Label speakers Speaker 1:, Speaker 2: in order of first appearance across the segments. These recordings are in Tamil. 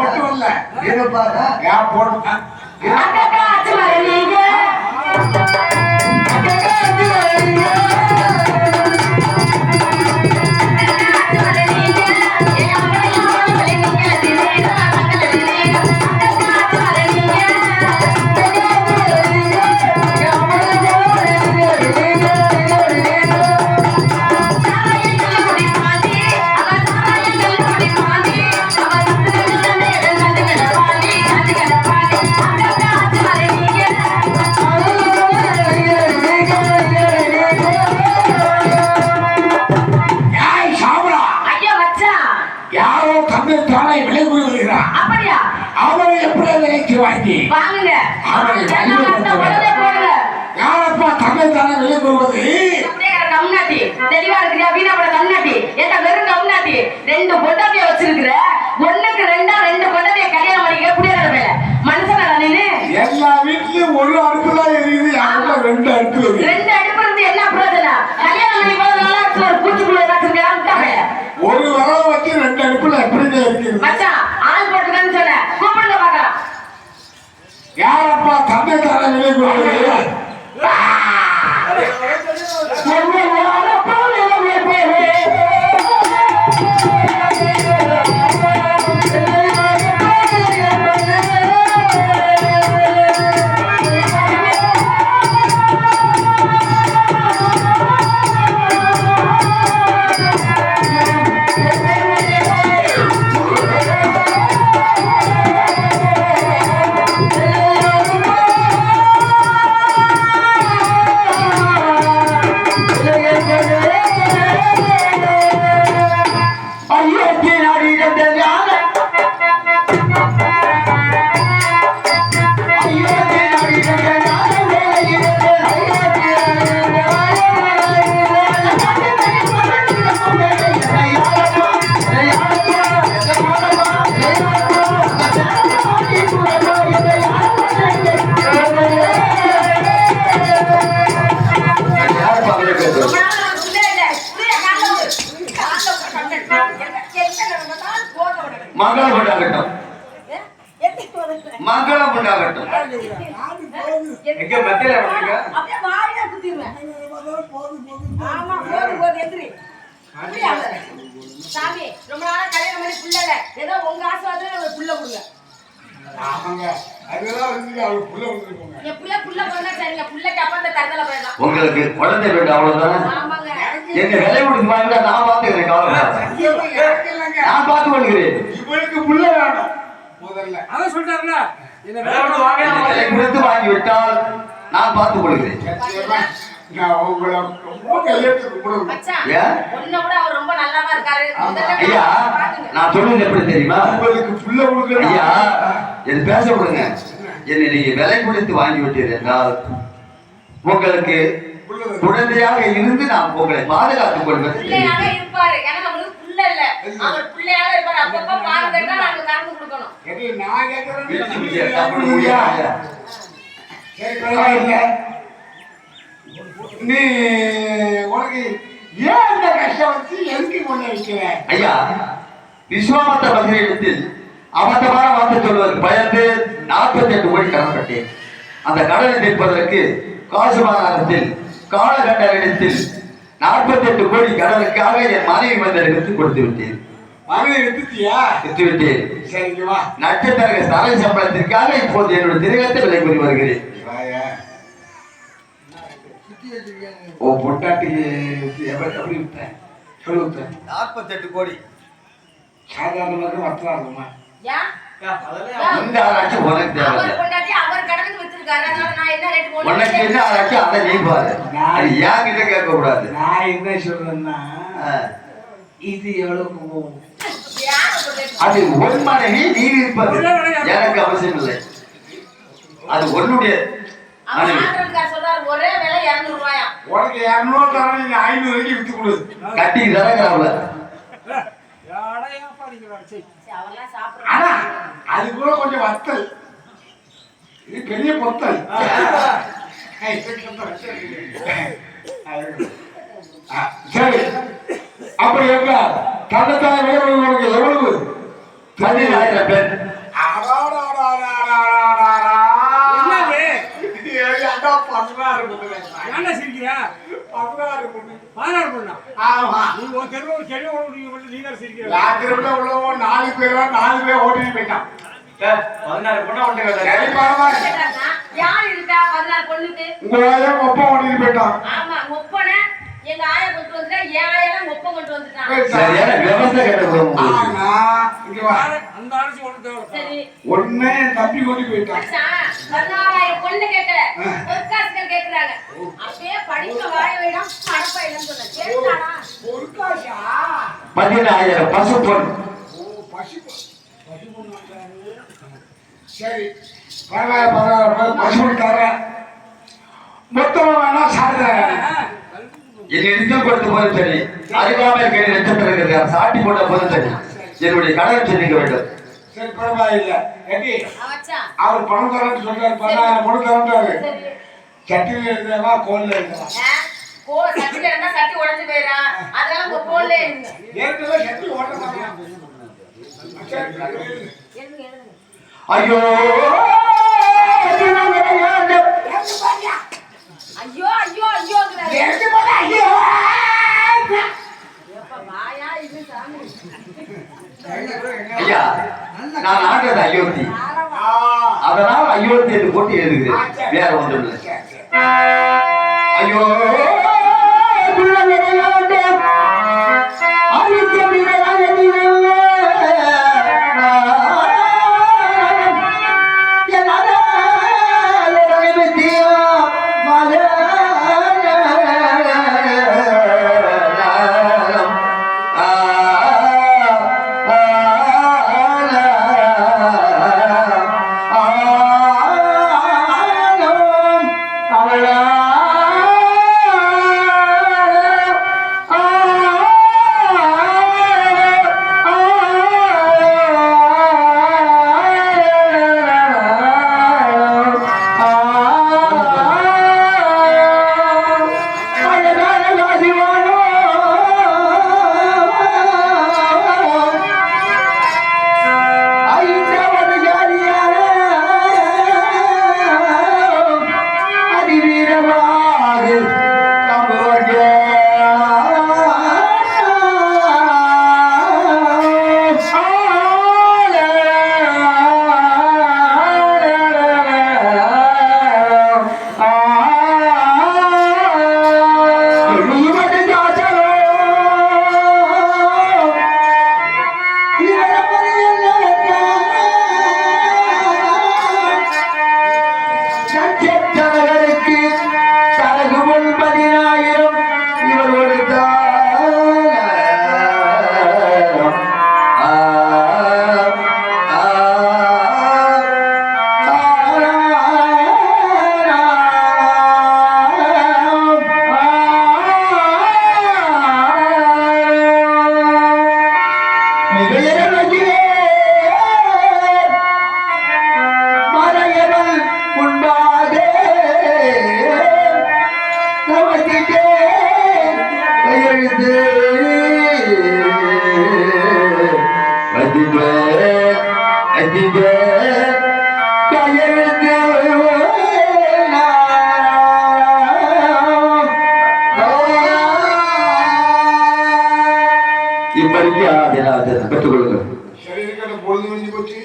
Speaker 1: மட்டும் இல்ல போட்டு யாரப்பா தன்னை தானே விலை கூறுவது?
Speaker 2: தெளிவா இருக்கிறியா? வீணாவோட கம்நாட்டி ஏன்னா வெறும் கம்நாட்டி ரெண்டு பொண்டாட்டிய வச்சிருக்கிற, ஒண்ணுக்கு ரெண்டா ரெண்டு பொண்டாட்டிய கல்யாணம் பண்ணிக்க புடியாத வேலை மனுஷனா நீனு?
Speaker 1: எல்லா வீட்லயும் ஒரு அடுப்பு தான் இருக்குது, யாருல ரெண்டு அடுப்பு இருக்கு.
Speaker 2: ரெண்டு அடுப்பு இருந்து என்ன பிரயோஜனம்? கல்யாணம் பண்ணி போது நல்லா ஒரு பூச்சிக்குள்ள வச்சிருக்காங்க.
Speaker 1: ஒரு வரவு வச்சு ரெண்டு அடுப்புல எப்படிங்க இருக்கு
Speaker 2: மச்சான்? ஆள் போட்டுக்கன்னு சொன்ன கூப்பிடுங்க பாக்கலாம்.
Speaker 1: யாரப்பா தன்னை தானே விலை கூறுவது? மங்களம் உண்டாகட்டும், மங்களம் உண்டாகட்டும். எங்க மத்தியில வந்தீங்க?
Speaker 2: அப்படியே வாயில குத்திடுவேன். ஆமா போடு போடு எந்திரி. சாமி ரொம்ப நாளா கல்யாணம் பண்ணி புள்ளல, ஏதோ உங்க ஆசீர்வாதத்துல ஒரு புள்ள கொடுங்க.
Speaker 1: ஆமாங்க, அதெல்லாம் வந்து அவ புள்ள கொடுங்க.
Speaker 2: எப்படியே புள்ள பண்ணா சரிங்க, புள்ளைக்கு அப்பந்த தரதல போயிடலாம்.
Speaker 3: உங்களுக்கு குழந்தை வேண்டாம் அவ்வளவுதானே?
Speaker 2: ஆமாங்க.
Speaker 3: என்ன விலை கொடுத்து வாங்கிட்டா நான் பாத்துக்கிறேன், கவலைப்படாத. நான் பார்த்து கொள்கிறேன்.
Speaker 1: இவனுக்கு புள்ள வேணும் முதல்ல,
Speaker 4: அதான் சொல்றாருல.
Speaker 3: விலை கொடுத்து வாங்கி விட்டால் நான் பார்த்துக் கொள்கிறேன்.
Speaker 1: நான் உங்களை ரொம்ப கையெழுத்து கும்பிடுவேன்.
Speaker 2: உன்னை விட அவர் ரொம்ப நல்லாவா இருக்காரு.
Speaker 3: ஐயா நான் சொல்லுங்க எப்படி தெரியுமா?
Speaker 1: உங்களுக்கு புள்ள கொடுக்குறேன்.
Speaker 3: ஐயா என் பேச விடுங்க. என்னை நீங்க விலை கொடுத்து வாங்கி விட்டீர்கள் என்றால் உங்களுக்கு குழந்தையாக இருந்து நான் உங்களை பாதுகாத்துக் கொள்வேன்.
Speaker 2: பிள்ளையாக இருப்பாரு, ஏன்னா நம்மளுக்கு புள்ள இல்ல, அவர் பிள்ளையாக இருப்பாரு. அப்பப்ப பாருங்க நாங்க கறந்து கொடுக்கணும்.
Speaker 1: நான் கேக்குறேன் நீ உனக்கு ஏன் இந்த கஷ்டம் வச்சு எதுக்கு கொண்டு வைக்கிற?
Speaker 3: ஐயா விஸ்வாமத்த மகனிடத்தில் அபத்தமான வார்த்தை சொல்வதற்கு பயந்து 48 கோடி கடன் கட்டேன். அந்த கடனை தீர்ப்பதற்கு காசுமானத்தில் காலகண்டத்தில் 48 கோடி கடனுக்காக என் மனைவி மந்திரத்தை கொடுத்து விட்டேன்.
Speaker 1: மனைவி வித்துட்டியா?
Speaker 3: வித்து விட்டேன்.
Speaker 1: சரிங்கம்மா.
Speaker 3: நட்சத்திர தலை சம்பளத்திற்காக இப்போது என்னுடைய திருகத்தை விலை கூறி வருகிறேன். ஓ பொட்டாட்டி எப்படி விட்டேன்? சொல்லு விட்டேன்.
Speaker 4: 48 கோடி
Speaker 1: சாதாரணமாக வர்த்தா இருக்குமா?
Speaker 3: இந்த ஆராய்ச்சி உனக்கு தேவை. உனக்கு என்ன ஆராய்ச்சி அதை நீ பாரு. ஏன் கிட்ட கேட்க கூடாது.
Speaker 1: நான் என்ன சொல்றேன்னா இது எவ்வளவுக்கு போகும்?
Speaker 3: அது ஒரு மனைவி நீ இருப்பது எனக்கு அவசியம் இல்லை. அது உன்னுடைய
Speaker 2: ஒரே விலை 200 ரூபாயா?
Speaker 1: உனக்கு 200 தரேன், நீ 500 வித்து கொடு.
Speaker 3: கட்டி தரங்கிறாப்ல.
Speaker 2: அவர்லாம்
Speaker 1: ஆனா
Speaker 2: சாப்பிடுறாங்க.
Speaker 1: அது கூட கொஞ்சம் வத்தல், இது பெரிய பொத்தல். சரி, அப்படி என்றால் தன்னைத்தானே வேறொருவருக்கு எவ்வளவு
Speaker 3: 17,000 பேர்.
Speaker 4: என்னது?
Speaker 1: அடா, 16 பொண்ணு.
Speaker 4: ஏன்டா சிரிக்கிற?
Speaker 1: 16 பொண்ணு.
Speaker 4: 16 பொண்ணா?
Speaker 1: ஆமா,
Speaker 4: நீ ஒரு தெருவுல ஒரு செடி ஓட நீங்க மட்டும் நீ தான் சிரிக்கிற.
Speaker 1: ராத்திரில உள்ளவன் 4 பேர் ஓடிட்டு போயிட்டான்.
Speaker 3: 16 பொண்ணா வந்து
Speaker 1: சரி, பரவாயில்ல.
Speaker 2: கேட்டாருன்னா, யார் இருக்கா 16 பொண்ணுக்கு?
Speaker 1: உங்க ஆயா ஒப்ப ஓடிட்டு போயிட்டான்.
Speaker 2: ஆமா, ஒப்பனை எங்க ஆயா கொண்டு வந்துட்டா, என் ஆயெல்லாம் ஒப்பம் கொண்டு வந்துட்டான்.
Speaker 3: சரியான விவசாய கேட்டோம்.
Speaker 1: ஆனா, இங்க வா.
Speaker 4: அந்த அரிசி ஒண்ணு தேவை.
Speaker 2: சரி
Speaker 1: ஒண்ணே என் தம்பி கொண்டு போயிட்டான்.
Speaker 2: மச்சான், 16,000 பொண்ணு கேட்கல, பொற்காசுகள் கேட்கறாங்க. அப்படியே படிக்க வாய வேண்டாம், படப்பா இல்லைன்னு சொன்னேன். கேட்டானா?
Speaker 1: ஒரு காசா?
Speaker 3: 17,000 பசு பொண்ணு.
Speaker 1: ஓ, பசு பொண்ணு வந்தாரு. சரி, பரவாயில்ல, பசு பொண்ணு தரேன். மொத்தமா வேணா சாப்பிடுறேன்.
Speaker 3: என் இடத்தில் கொடுத்த போதும் சரி, அருகாமல் கேட்டு நட்சத்திரம் இருக்கிறார் சாட்டி போட்ட போதும் சரி, என்னுடைய கடனை செலுத்த வேண்டும்.
Speaker 1: சரி, பரவாயில்ல. ஏடி,
Speaker 2: மச்சான்,
Speaker 1: அவர் பணம் தரேன்னு சொல்றாரு, 16,000 பொண்ணு தரேன்றாரு.
Speaker 2: சரி.
Speaker 1: சட்டில இருந்தவா கோல்ல இருந்தா
Speaker 2: சட்டி கிடந்தா சட்டி உடைஞ்சு போயிடான். அதனால உங்க போன்ல எழுதுங்க.
Speaker 1: ஏற்கனவே சட்டி ஓட்ட மாட்டான்.
Speaker 2: எழுதுங்க, எழுதுங்க.
Speaker 3: ஐயோ
Speaker 2: ஐயோ ஐயோ ஐயோங்கிறாரு. எப்ப வாயா இது சாமி.
Speaker 3: ஐயா, நான் ஆண்டது அயோத்தி, அதனால் அயோத்தி என்று போட்டு எழுதுகிறேன், வேற ஒன்றும் இல்லை. ஐயோ இப்படிக்கு பெற்றுக்கொள்ளுங்கள்.
Speaker 1: சரி, இருக்கட்டும், பொழுது முடிஞ்சு போச்சு.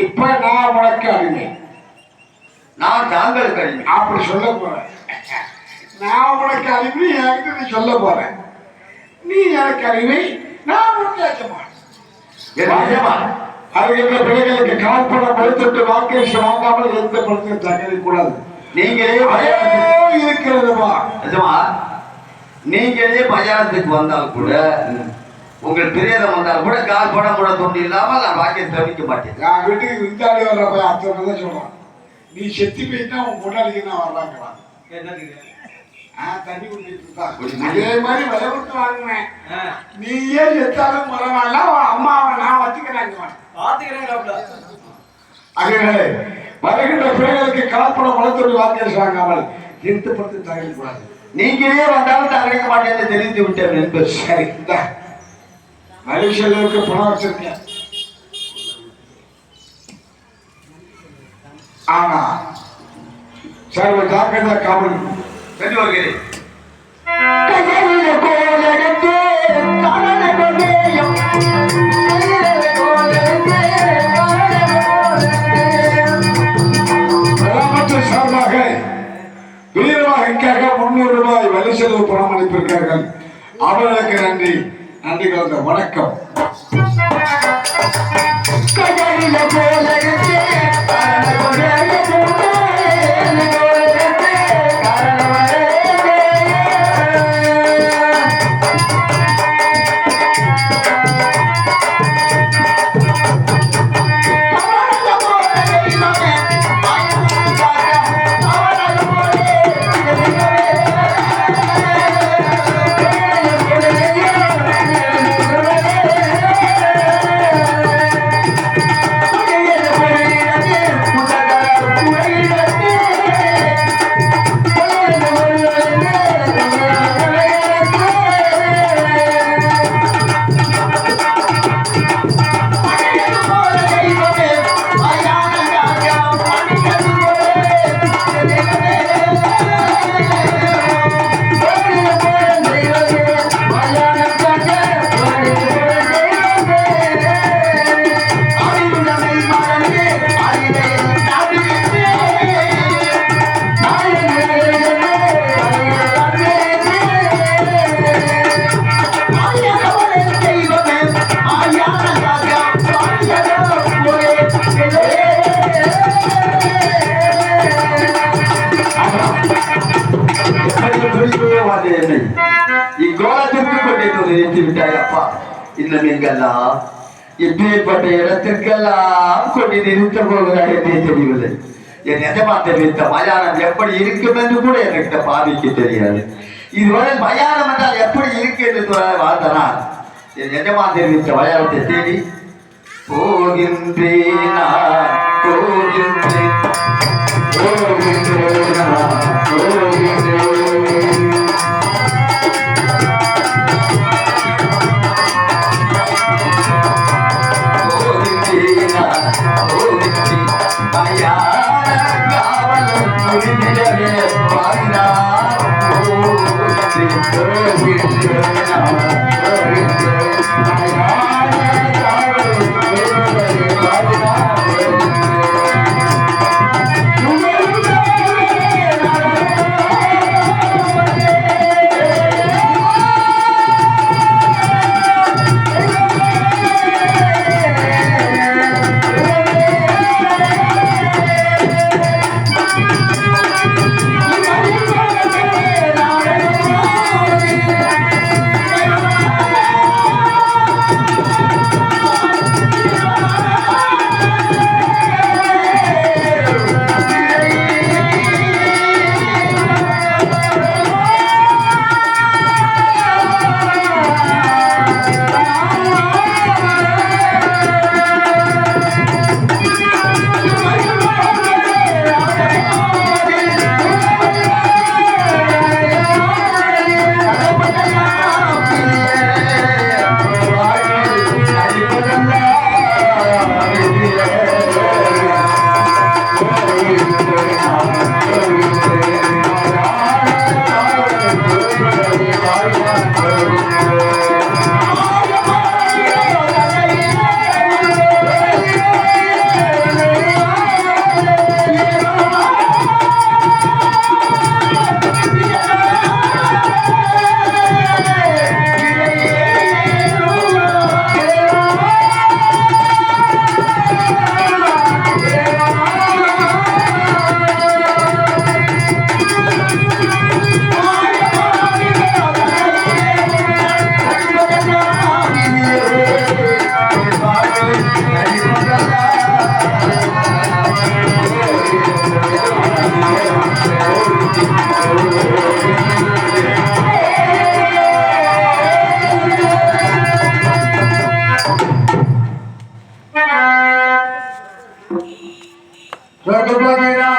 Speaker 1: இப்ப நான் உனக்கு அடிமை,
Speaker 3: நான் தாங்களுக்கு அடிமை.
Speaker 1: அப்படி சொல்ல போறேன். நான் உனக்கு அடிமை, என்கிட்ட நீ சொல்ல போறேன். நீ எனக்கு அடிமை, நான் உனக்கு எஜமான். அதுக்கு பிள்ளைகளுக்கு கால்படம் கொடுத்துட்டு வாக்கேஷ் வாங்காமல் எந்த படத்தையும் தகவல் கூடாது.
Speaker 3: நீங்களே
Speaker 1: இருக்கிறதுமா
Speaker 3: நிஜமா, நீங்களே மயானத்துக்கு வந்தால் கூட, உங்கள் பிரேதம் வந்தால் கூட கால் படம் கூட தொண்டு இல்லாமல் நான் வாக்கியம் தவிக்க மாட்டேன்.
Speaker 1: நான் வீட்டுக்கு விருந்தாளி வர்ற போய் அத்தனை தான் சொல்றான். நீ செத்து போயிட்டா உன் பொண்டாளிக்கு நான் வர்றாங்களாம். நான் தண்ணி குடிச்சிட்டு இருக்கேன். அதே மாதிரி விலை கொடுத்து வாங்குவேன். நீயே செத்தாலும் பரவாயில்ல, உன் அம்மாவை நான் வச்சுக்கிறேன். ஆகையாலே வருகின்ற பிள்ளைகளுக்கு கலப்படம் வளர்த்துறை வாக்கியம் வாங்காமல் நிறுத்தப்பட்டு தகவல்
Speaker 3: நீங்களே வந்தாலும் தகவலிக்க மாட்டேன்னு தெரிந்து விட்டேன் என்பது.
Speaker 1: சரி, இந்த மனுஷனுக்கு பணம் வச்சிருக்கேன். ஆனா சர்வ ஜாக்கிரதா காவல்
Speaker 3: சென்று வருகிறேன்.
Speaker 1: சார்பாக வீரவாகிக்காக 300 ரூபாய் வழி செலவு பணம் அனுப்பியிருக்கார்கள். அவர்களுக்கு நன்றி. நன்றி கலந்த வணக்கம்.
Speaker 3: இக்கோலத்திற்கு கொண்டு நிறுத்தி விட்டாய் அப்பா. இன்னும் எங்கெல்லாம் இப்பேற்பட்ட இடத்திற்கெல்லாம் கொண்டு நிறுத்த போகிறாய் என்றே தெரியவில்லை. என் எஜமான் தெரிவித்த மயானம் எப்படி இருக்கும் என்று கூட எனக்கு பாதிக்க தெரியாது. இதுவரை மயானம் என்றால் எப்படி இருக்கு என்று வாழ்ந்தனால் என் எஜமான் தெரிவித்த மயானத்தை தேடி போகின்றேன்.
Speaker 1: சொத்து போகிறா